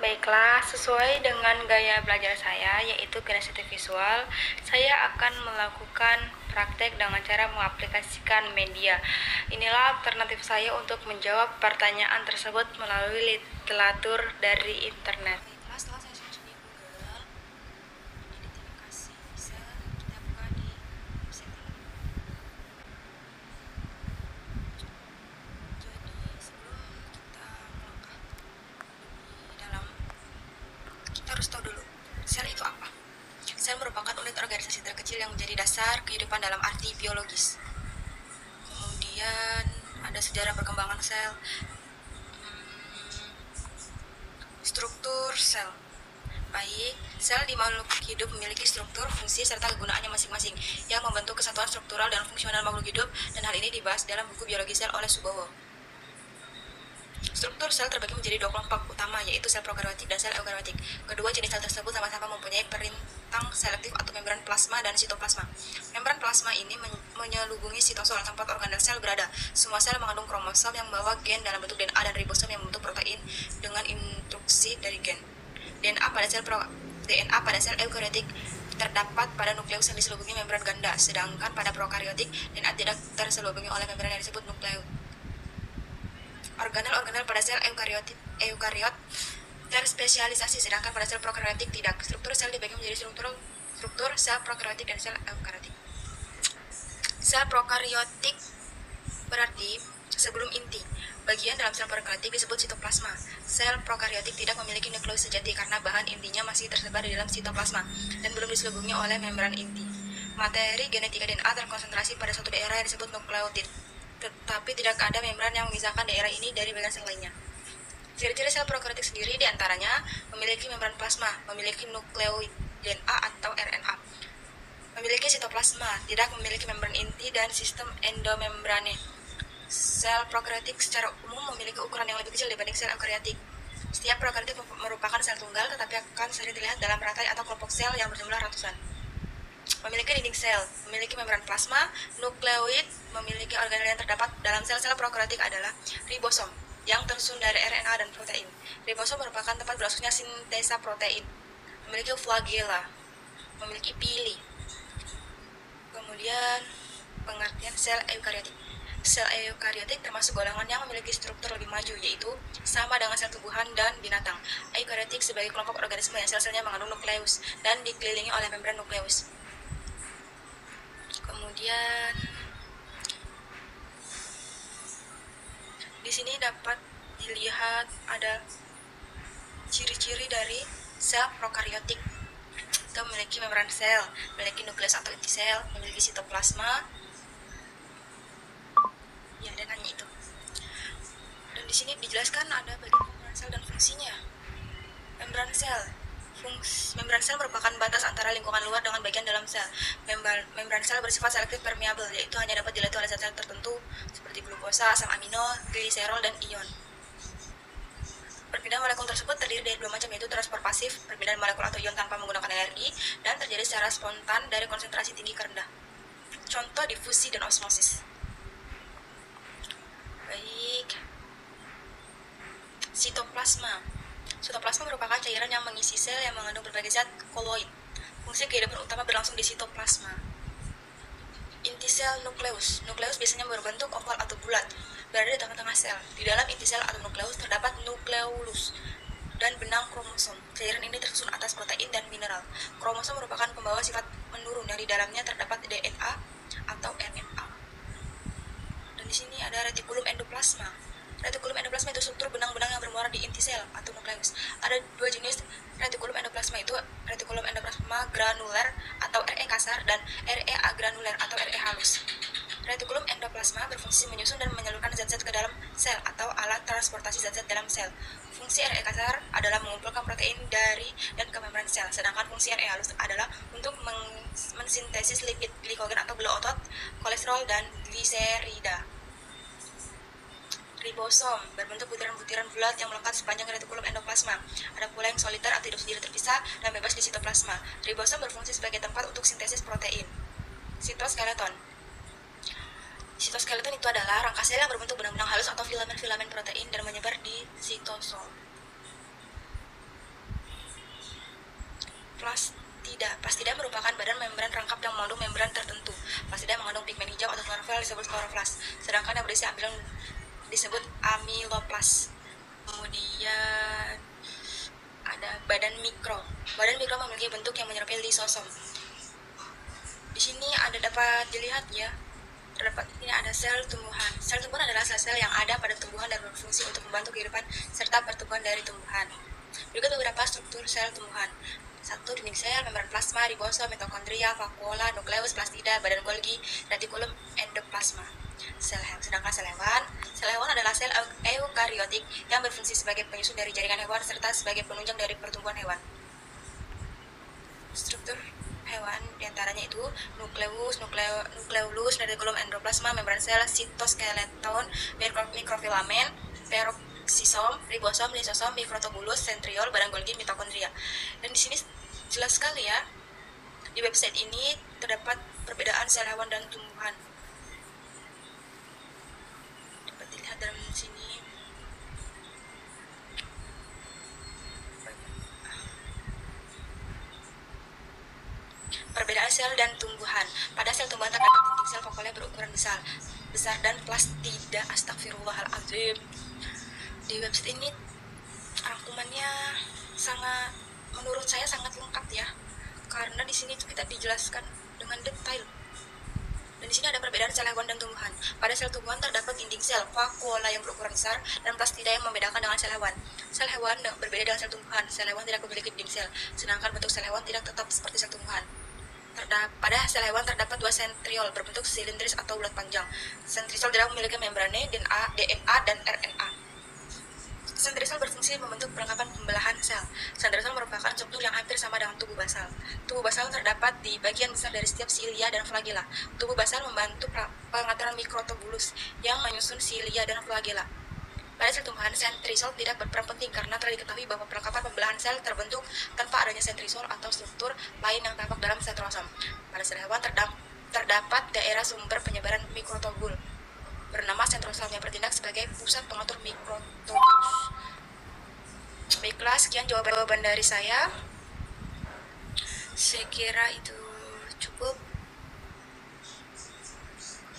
Baiklah, sesuai dengan gaya belajar saya, yaitu kinestetik visual, saya akan melakukan praktek dengan cara mengaplikasikan media. Inilah alternatif saya untuk menjawab pertanyaan tersebut melalui literatur dari internet. Baiklah, setelah saya search di Google, identifikasi sel, kita buka di website ini. Jadi sebelum kita melangkah lebih dalam, kita harus tahu dulu sel itu apa. Sel merupakan unit organisasi terkecil yang menjadi dasar kehidupan dalam arti biologis. Kemudian ada sejarah perkembangan sel, struktur sel. Baik, sel di makhluk hidup memiliki struktur, fungsi, serta kegunaannya masing-masing yang membentuk kesatuan struktural dan fungsional makhluk hidup, dan hal ini dibahas dalam buku Biologi Sel oleh Subowo. Struktur sel terbagi menjadi dua kelompok utama, yaitu sel prokaryotik dan sel eukaryotik. Kedua jenis sel tersebut sama-sama mempunyai perintang selektif atau membran plasma dan sitoplasma. Membran plasma ini menyelubungi sitosol, tempat organel sel berada. Semua sel mengandung kromosom yang membawa gen dalam bentuk DNA dan ribosom yang membentuk protein dengan instruksi dari gen. DNA pada sel eukaryotik terdapat pada nukleus yang diselubungi membran ganda, sedangkan pada prokaryotik DNA tidak terselubungi oleh membran yang disebut nukleus. Organel pada sel eukariot terspesialisasi, sedangkan pada sel prokaryotik tidak. Struktur sel dibagi menjadi struktur sel prokaryotik dan sel eukaryotik. Sel prokaryotik berarti sebelum inti. Bagian dalam sel prokaryotik disebut sitoplasma. Sel prokaryotik tidak memiliki nukleus sejati karena bahan intinya masih tersebar di dalam sitoplasma dan belum diselubungi oleh membran inti. Materi genetika DNA terkonsentrasi pada suatu daerah yang disebut nukleotid, tetapi tidak ada membran yang memisahkan daerah ini dari bagian sel lainnya. Ciri-ciri sel prokaryotik sendiri diantaranya memiliki membran plasma, memiliki nukleoid DNA atau RNA, memiliki sitoplasma, tidak memiliki membran inti, dan sistem endomembrane. Sel prokaryotik secara umum memiliki ukuran yang lebih kecil dibanding sel eukaryotik. Setiap prokaryotik merupakan sel tunggal, tetapi akan sering dilihat dalam rantai atau kelompok sel yang berjumlah ratusan. Memiliki dinding sel, memiliki membran plasma, nukleoid, memiliki organel yang terdapat dalam sel-sel prokaryotik adalah ribosom, yang tersusun dari RNA dan protein. Ribosom merupakan tempat berlangsungnya sintesa protein. Memiliki flagella, memiliki pili. Kemudian pengertian sel eukaryotik. Sel eukaryotik termasuk golongan yang memiliki struktur lebih maju, yaitu sama dengan sel tumbuhan dan binatang. Eukaryotik sebagai kelompok organisme yang sel-selnya mengandung nukleus dan dikelilingi oleh membran nukleus. Kemudian di sini dapat dilihat ada ciri-ciri dari sel prokaryotik. Itu memiliki membran sel, memiliki nukleus atau inti sel, memiliki sitoplasma, ya, dan hanya itu. Dan di sini dijelaskan ada bagian membran sel dan fungsinya. Membran sel merupakan batas antara lingkungan luar dengan bagian dalam sel. Membran sel bersifat selektif permeabel, yaitu hanya dapat dilalui oleh zat-zat tertentu seperti glukosa, asam amino, gliserol, dan ion. Perpindahan molekul tersebut terdiri dari dua macam, yaitu transport pasif, perpindahan molekul atau ion tanpa menggunakan energi, dan terjadi secara spontan dari konsentrasi tinggi ke rendah. Contoh difusi dan osmosis. Baik. Sitoplasma. Sitoplasma merupakan cairan yang mengisi sel yang mengandung berbagai zat koloid. Fungsi kehidupan utama berlangsung di sitoplasma. Inti sel nukleus. Nukleus biasanya berbentuk oval atau bulat, berada di tengah-tengah sel. Di dalam inti sel atau nukleus terdapat nukleolus dan benang kromosom. Cairan ini tersusun atas protein dan mineral. Kromosom merupakan pembawa sifat menurun yang di dalamnya terdapat DNA atau RNA. Dan di sini ada retikulum endoplasma. Retikulum endoplasma itu struktur benang-benang yang bermuara di inti sel atau nukleus. Ada dua jenis retikulum endoplasma, itu retikulum endoplasma granuler atau RE kasar dan RE agranuler atau RE halus. Retikulum endoplasma berfungsi menyusun dan menyalurkan zat-zat ke dalam sel atau alat transportasi zat-zat dalam sel. Fungsi RE kasar adalah mengumpulkan protein dari dan ke membran sel, sedangkan fungsi RE halus adalah untuk mensintesis lipid, glikogen atau gula otot, kolesterol, dan gliserida. Ribosom berbentuk butiran-butiran bulat yang melekat sepanjang retikulum endoplasma. Ada pula yang soliter atau hidup sendiri terpisah dan bebas di sitoplasma. Ribosom berfungsi sebagai tempat untuk sintesis protein. Sitoskeleton. Sitoskeleton itu adalah rangka sel yang berbentuk benang-benang halus atau filamen-filamen protein dan menyebar di sitosol. plastida. Plastida merupakan badan membran rangkap yang mengandung membran tertentu. Plastida mengandung pigmen hijau atau klorofil disebut kloroflas, sedangkan yang berisi amilon disebut amiloplas. Kemudian ada badan mikro. Badan mikro memiliki bentuk yang menyerupai lisosom. Di sini dapat dilihat ya. Terdapat ini ada sel tumbuhan. Sel tumbuhan adalah sel-sel yang ada pada tumbuhan dan berfungsi untuk membantu kehidupan serta pertumbuhan dari tumbuhan. Berikut beberapa struktur sel tumbuhan. 1. Dinding sel, membran plasma, ribosom, mitokondria, vakuola, nukleus, plastida, badan Golgi, retikulum, endoplasma. Sedangkan sel hewan adalah sel eukariotik yang berfungsi sebagai penyusun dari jaringan hewan serta sebagai penunjang dari pertumbuhan hewan. Struktur hewan diantaranya itu nukleolus, retikulum, endoplasma, membran sel, sitoskeleton, mikrofilamen, peroksisom, ribosom, lisosom, mikrotubulus, sentriol, badan Golgi, mitokondria. Dan di sini jelas sekali ya, di website ini terdapat perbedaan sel hewan dan tumbuhan. Dapat dilihat dalam sini. Perbedaan sel dan tumbuhan. Pada sel tumbuhan terdapat dinding sel vokalnya berukuran besar dan plastida. Astagfirullahaladzim. Di website ini rangkumannya menurut saya sangat lengkap ya, karena di sini kita dijelaskan dengan detail. Dan di sini ada perbedaan sel hewan dan tumbuhan. Pada sel tumbuhan terdapat dinding sel vakuola yang berukuran besar dan plastida yang membedakan dengan sel hewan. Sel hewan berbeda dengan sel tumbuhan. Sel hewan tidak memiliki dinding sel, sedangkan bentuk sel hewan tidak tetap seperti sel tumbuhan. Pada sel hewan terdapat 2 sentriol berbentuk silindris atau bulat panjang. Sentriol tidak memiliki membrane, DNA, dan RNA. Sentriol berfungsi membentuk perlengkapan pembelahan sel. Sentriol merupakan struktur yang hampir sama dengan tubuh basal. Tubuh basal terdapat di bagian besar dari setiap silia dan flagela. Tubuh basal membantu pengaturan mikrotubulus yang menyusun silia dan flagela. Pada sel tumbuhan, sentriol tidak berperan penting karena telah diketahui bahwa perlengkapan pembelahan sel terbentuk tanpa adanya sentriol atau struktur lain yang tampak dalam sentrosom. Pada sel hewan terdapat daerah sumber penyebaran mikrotubul bernama sentrosom yang bertindak sebagai pusat pengatur mikrotubulus. Baiklah, sekian jawaban dari saya. Saya kira itu cukup.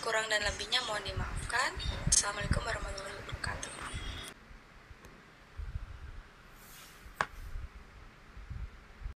Kurang dan lebihnya mohon dimaafkan. Assalamualaikum warahmatullahi wabarakatuh.